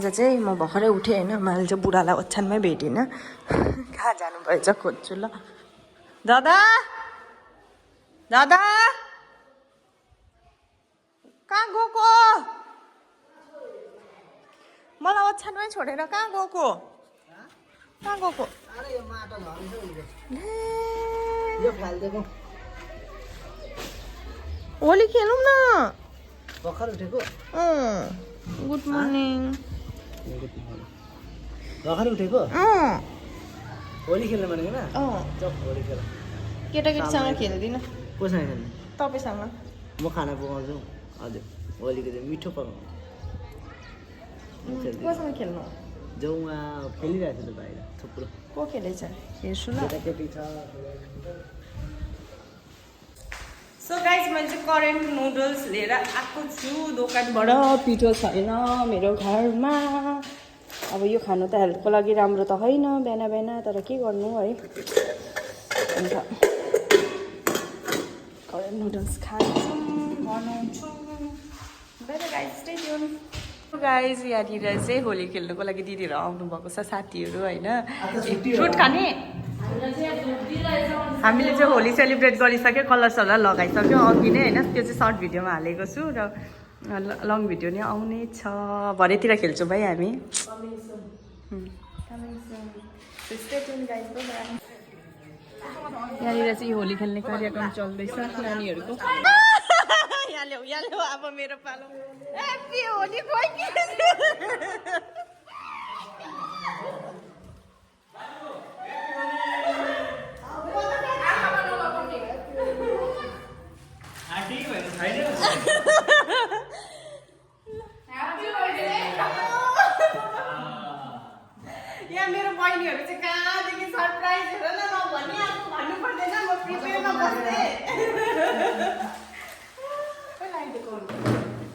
आज चाहिँ म भर्खरै उठेँ होइन मैले चाहिँ बुढालाई ओछ्यानमै भेटिनँ कहाँ जानुभएछ खोज्छु ल दादा दादा कहाँ गएको मलाई ओछ्यानमै छोडेर कहाँ गएको होली खेलौँ न भर्खर उठेको गुड मर्निङ भर्खर उठेको होली खेल्न भनेको न होली खेल केटाकेटीसँग खेल्दिनँ कोसँग खेल्ने तपाईँसँग म खाना पकाउँछु हजुर होलीको चाहिँ मिठो पकाउँछु कोसँग खेल्नु जाउँ खेलिरहेको छ त बाहिर थुप्रो को खेलेछ हेर्छु ल केटाकेटी छ सो गाइज मैले चाहिँ करेन्ट नुडल्स लिएर आएको छु दोकानबाट पिठो छैन मेरो घरमा अब यो खानु त हेल्थको लागि राम्रो त होइन बिहान बिहान तर के गर्नु है अन्त करेन्ट नुडल्स खान्छौँ बनाउँछु गाइज यहाँनिर चाहिँ होली खेल्नुको लागि दिदीहरू आउनुभएको छ साथीहरू होइन फ्रुट खाने हामीले चाहिँ होली सेलिब्रेट गरिसक्यो कलर सलर लगाइसक्यो अघि नै होइन त्यो चाहिँ सर्ट भिडियोमा हालेको छु र लङ भिडियो नै आउने छ भरेतिर खेल्छौँ भाइ हामी यहाँनिर चाहिँ होली खेल्ने कार्यक्रम चल्दैछ नानीहरूको यहाँ ल्याऊ अब मेरो पालो ह्याप्पी होली यहाँ मेरो बहिनीहरू चाहिँ कहाँदेखि सरप्राइज हेर न नभनी आएको भन्नु पर्दैन म प्रिपेयरमा बस्दै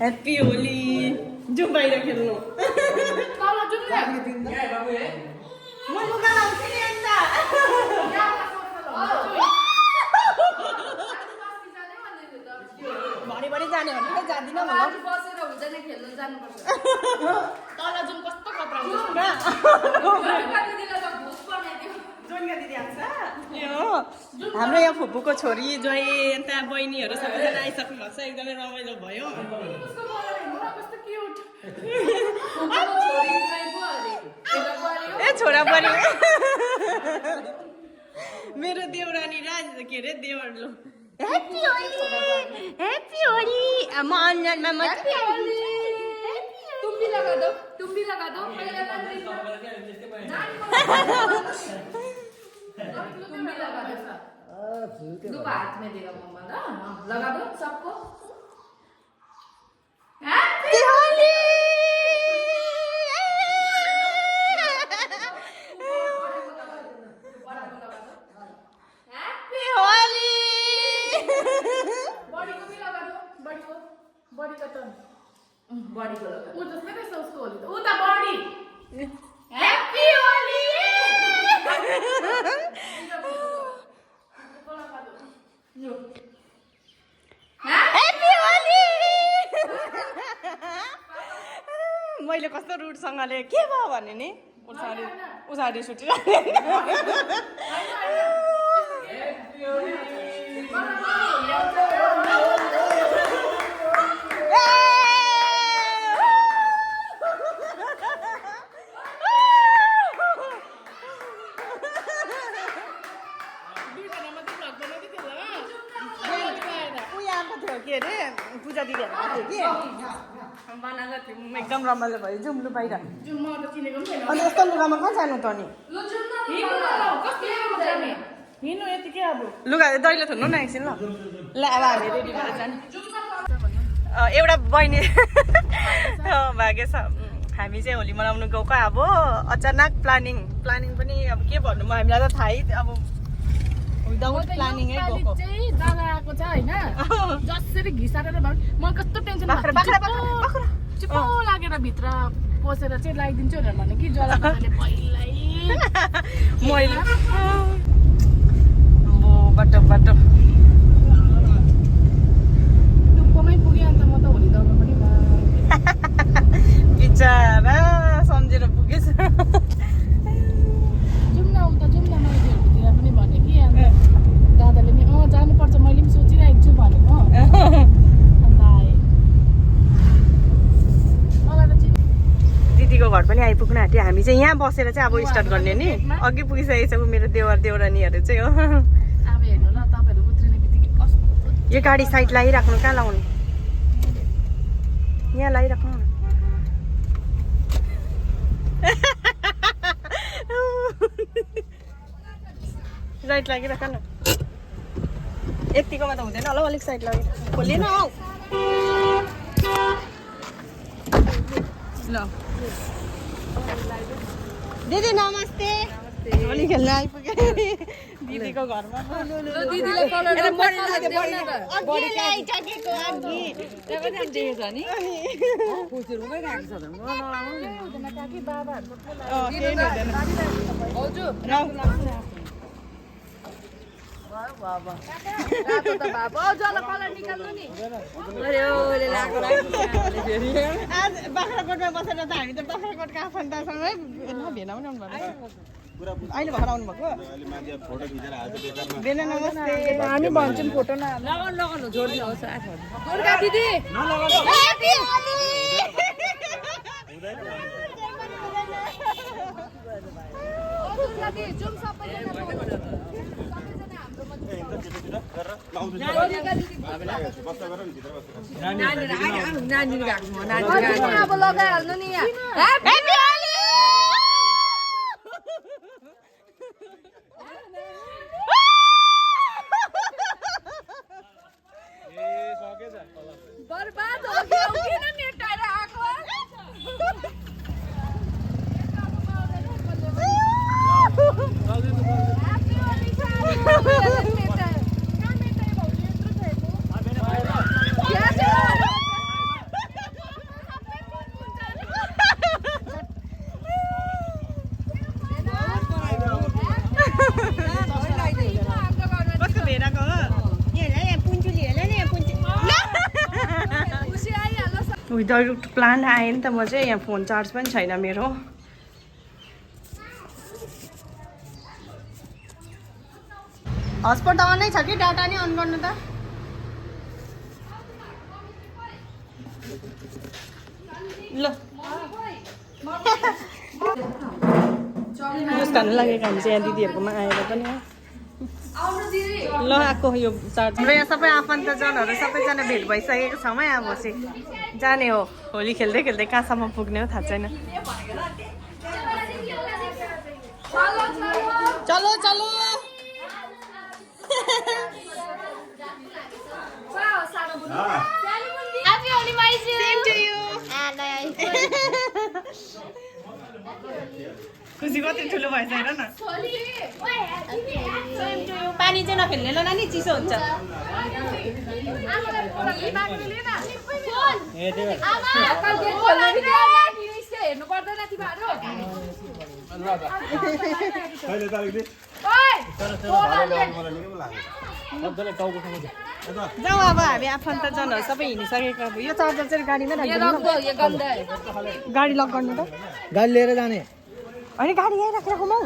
ह्याप्पी होली जाउँ बाहिर खेल्नु म लुगा लाउँछु नि अन्त भरे जाने भने जाँदिनँ बसेर हुँदैन खेल्नु जानुपर्छ तल जुन कस्तो कपडा हाम्रो यहाँ फुपूको छोरी जोइ अन्त बहिनीहरू सबैजना आइसक्नु भएको छ एकदमै रमाइलो भयो ए छोरा बढी मेरो देउरानी राज के अरे देवर लो ह्याप्पी होली म अनलाइनमा मात्रै तुम्बी लगा दो पहिला तुम्बी लगा दो दो हाथ में देगा मम्मा ना लगा दो सबको happy Holi happy Holi body को भी लगा दो बॉडी का टर्न बॉडी को लगा वो तो कैसे उसको होली तो उता body happy Holi happy Holi मैले कस्तो रुडसँगले के भयो भने नि उसारी सुटिरहेको के अरे पूजा दिदीहरू आएको थियो कि बनाएको थियौँ एकदम रमाइलो भयो जाउँ लु बाहिर अनि यस्तो लुगामा कहाँ जानु त नि हिँड्नु यतिकै अब लुगा दैलो थुन्नु न एकछिन ल ल अब हामी रेडी भएर जाने एउटा बहिनी भाग्य छ हामी चाहिँ होली मनाउनु गएको अब अचानक प्लानिङ पनि अब के भन्नु म हामीलाई त थाहै अब विदाउट प्लानिङै गएको चाहिँ दादा आएको छ हैन जसरी घिसारेर म कस्तो टेन्सन चिप्पो लागेर भित्र पसेर चाहिँ लगाइदिन्छु भनेर भने कि जलाले पहिल्यै मैले बाटो टुप्पोमै पुगेँ अन्त म त होली दौडमा पनि बिचरा घर पनि आइपुग्न आँट्यो हामी चाहिँ यहाँ बसेर चाहिँ अब स्टार्ट गर्ने नि अघि पुगिसकेको छ मेरो देवर देवरानीहरू चाहिँ हो अब हेर्नु ल तपाईहरु उत्रिने बित्तिकै कस्तो यो गाडी साइड लगाइराख्नु कहाँ लाउनु यहाँ लगाइराख्नु न राइट लागिराख न यतिकोमा त हुँदैन होला अलिक साइड लागिराख खोलिएन हौ ल दिदी नमस्ते होली खेल्न आइपुगे दिदीको घरमा दिदीले कलर अघि ल्याइसकेको अघि आज बाख्राकोटमा बसेर त हामी त बाख्राकोटका आफन्तसँगै भेनाउ न अहिले भर्खर आउनु भएको बेना नमस्ते हामी भन्छौँ फोटो लगाउनु जोड्नुहोस् दुर्गा दिदी अब लगाइहाल्नु नि बर्बाद हो गयो किन मेटाएर आएको विदाउट प्लान आएँ नि त म चाहिँ यहाँ फोन चार्ज पनि छैन मेरो हटस्पट अन नै छ कि डाटा नै अन गर्नु त ल मुस्कान लागेको हामी चाहिँ यहाँ दिदीहरूकोमा आएर पनि ल आएको यो चार्ज र यहाँ सबै आफन्तजनहरू सबैजना भेट भइसकेको छौँ है अब चाहिँ जाने हो होली खेल्दै खेल्दै कहाँसम्म पुग्ने हो थाहा छैन चलो चलो खुसी कति ठुलो भएछ हेर न पानी चाहिँ नखेल्ने ल नानी चिसो हुन्छ जाउँ अब हामी आफन्तजनहरू सबै हिँडिसकेको अब यो चार्जर चाहिँ गाडीमै गाडी लक गर्नु त गाडी लिएर जाने होइन गाडी यहीँ राखेर घुमाउ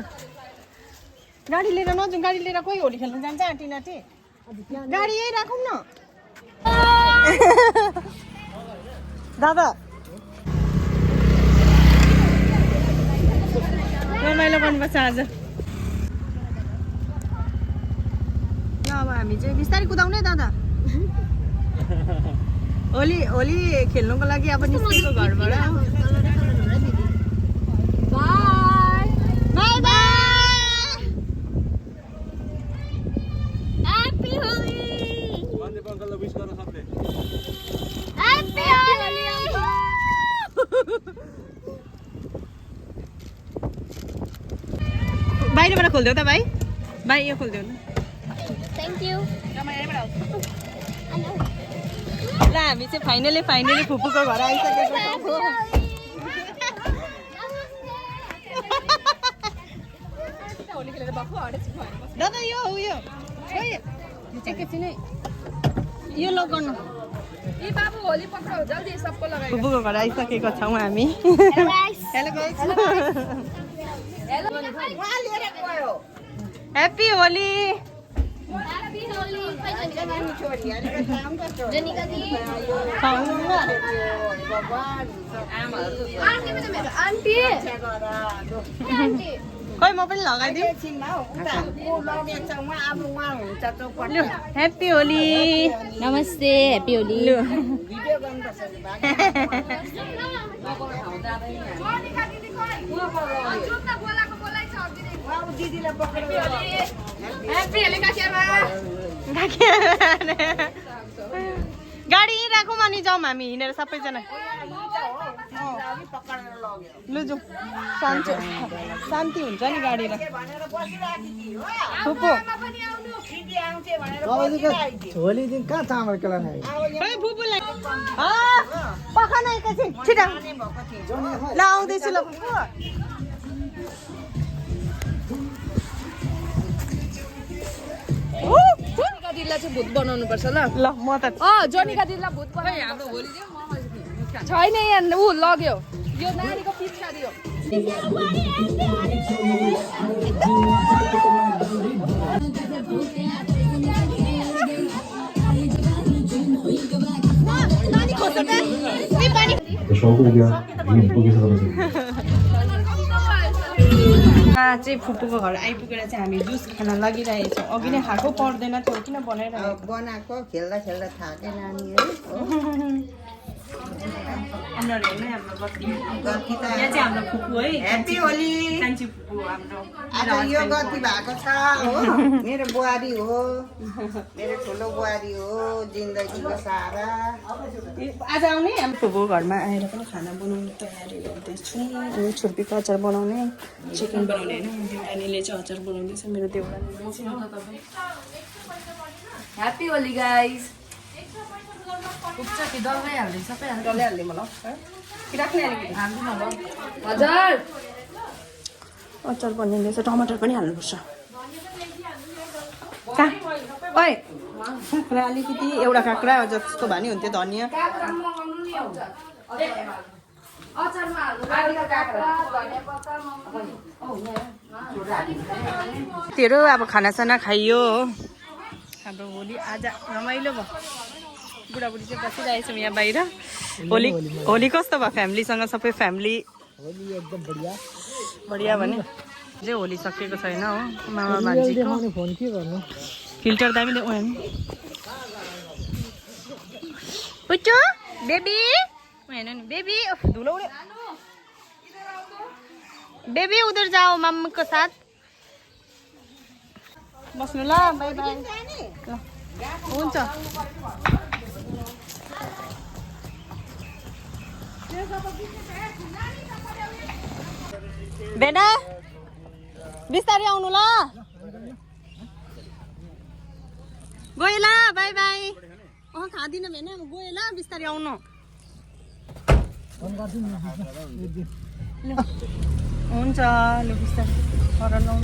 गाडी लिएर नजाउँ गाडी लिएर कोही होली खेल्नु जान्छ आँटी नाटी गाडी यहीँ राखौँ न दादा रमाइलो गर्नुपर्छ आज अब हामी चाहिँ बिस्तारै कुदाउने दादा होली होली खेल्नुको लागि अब निस्केको घरबाट by by happy Holi happy Holi बाहिरबाट खोलिदेऊ त भाइ भाइ यो खोलिदेऊ न थ्याङ्क यू ल हामी चाहिँ फाइनली फुपूको घर आइसकेको छौँ दादा यो उयो यो लग गर्नु फुपूको घर आइसकेको छौँ हामी हेलो ह्याप्पी होली खै म पनि लगाइदिउँ ह्याप्पी होली नमस्ते ह्याप्पी होली गाडी राखौँ अनि जाउँ हामी हिँडेर सबैजना लु जाउँ शान्ति हुन्छ नि गाडीलाई फुपू झोलीदेखि कहाँ चामल केला खायो फुपूलाई पखान एकैछिन छिटो ल आउँदैछु ल फुपू दिदीलाई चाहिँ भूत बनाउनु पर्छ ल ल म त जोनिका दिदीलाई भूत बनाउनु छैन यहाँ ऊ लग्यो यो नानीको पिछाडि हो चाहिँ फुपूको घर आइपुगेर चाहिँ हामी जुस खान लागिरहेको छौँ अघि नै खाएको पर्दैन थियो किन बनाइरहेको बनाएको खेल्दा खेल्दा थाके नानी है हाम्रो यहाँ चाहिँ हाम्रो फुपू है ह्याप्पी होली कान्छी फुपू हाम्रो आज यो गति भएको छ हो मेरो बुहारी हो मेरो ठुलो बुहारी हो जिन्दगीको सहारा आज आउने हाम्रो फुपूको घरमा आएर पनि खाना बनाउने तयारीहरू गर्दैछु अनि छुर्पीको अचार बनाउने चिकन बनाउने होइन देउरानीले चाहिँ अचार बनाउँदैछ मेरो देउरानी ह्याप्पी होली गाइस पुग्छ कि डल्लै हाल्दै सबै डल्लै हाल्ने मलाई कि राख्ने अलिकति हाल्दिनँ ल हजुर अचार बनिँदैछ टमाटर पनि हाल्नुपर्छ कहाँ ओइ काँक्रा अलिकति एउटा काँक्रा जस्तो भए नि हुन्थ्यो धनियाँ त्योहरू अब खानासाना खाइयो हाम्रो होली आज रमाइलो भयो बुढाबुढी चाहिँ बसिरहेको छौँ यहाँ बाहिर होली होली कस्तो भयो फ्यामिलीसँग सबै फ्यामिली एकदम बढिया बढिया भने चाहिँ होली सकिएको छैन हो मामा भान्जीको फोन के गर्नु फिल्टर दामी दे उयो पुच्चो बेबी हेर्नु नि बेबी धुलो उड्यो बेबी उधर जाओ मम्मीको साथ बस्नु ल बाई बाई ल हुन्छ बेटा बिस्तारै आउनु ल गयो ल बाई बाई खाँदिनँ भने गयो ल बिस्तारै आउनु हुन्छ लु बिस्तारै हराउनु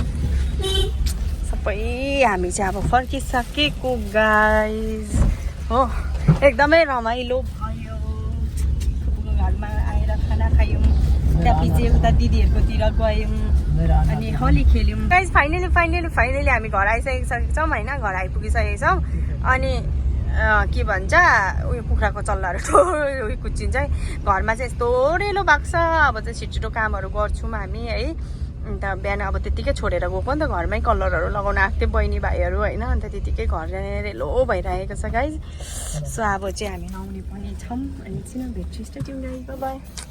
सबै हामी चाहिँ अब फर्किसकेको गाइज हो एकदमै रमाइलो भयो फुपूको घरमा आएर खाना खायौँ त्यहाँ पछि उता दिदीहरूकोतिर गयौँ अनि होली खेल्यौँ गाइज फाइनली हामी घर आइसकेको छौँ होइन घर आइपुगिसकेको छौँ अनि के भन्छ उयो कुखुराको चल्लाहरू उयो कुच्चिन्छ है घरमा चाहिँ यस्तो रेलो भएको छ अब चाहिँ छिटो कामहरू गर्छौँ हामी है अन्त बिहान अब त्यत्तिकै छोडेर गएको नि त घरमै कलरहरू लगाउन आएको थियो बहिनी भाइहरू होइन अन्त त्यतिकै घर रेलो भइरहेको छ गाइज सो अब चाहिँ हामी आउने पनि छौँ अनि एकछिन भेट्छु स्टेट बाई बाई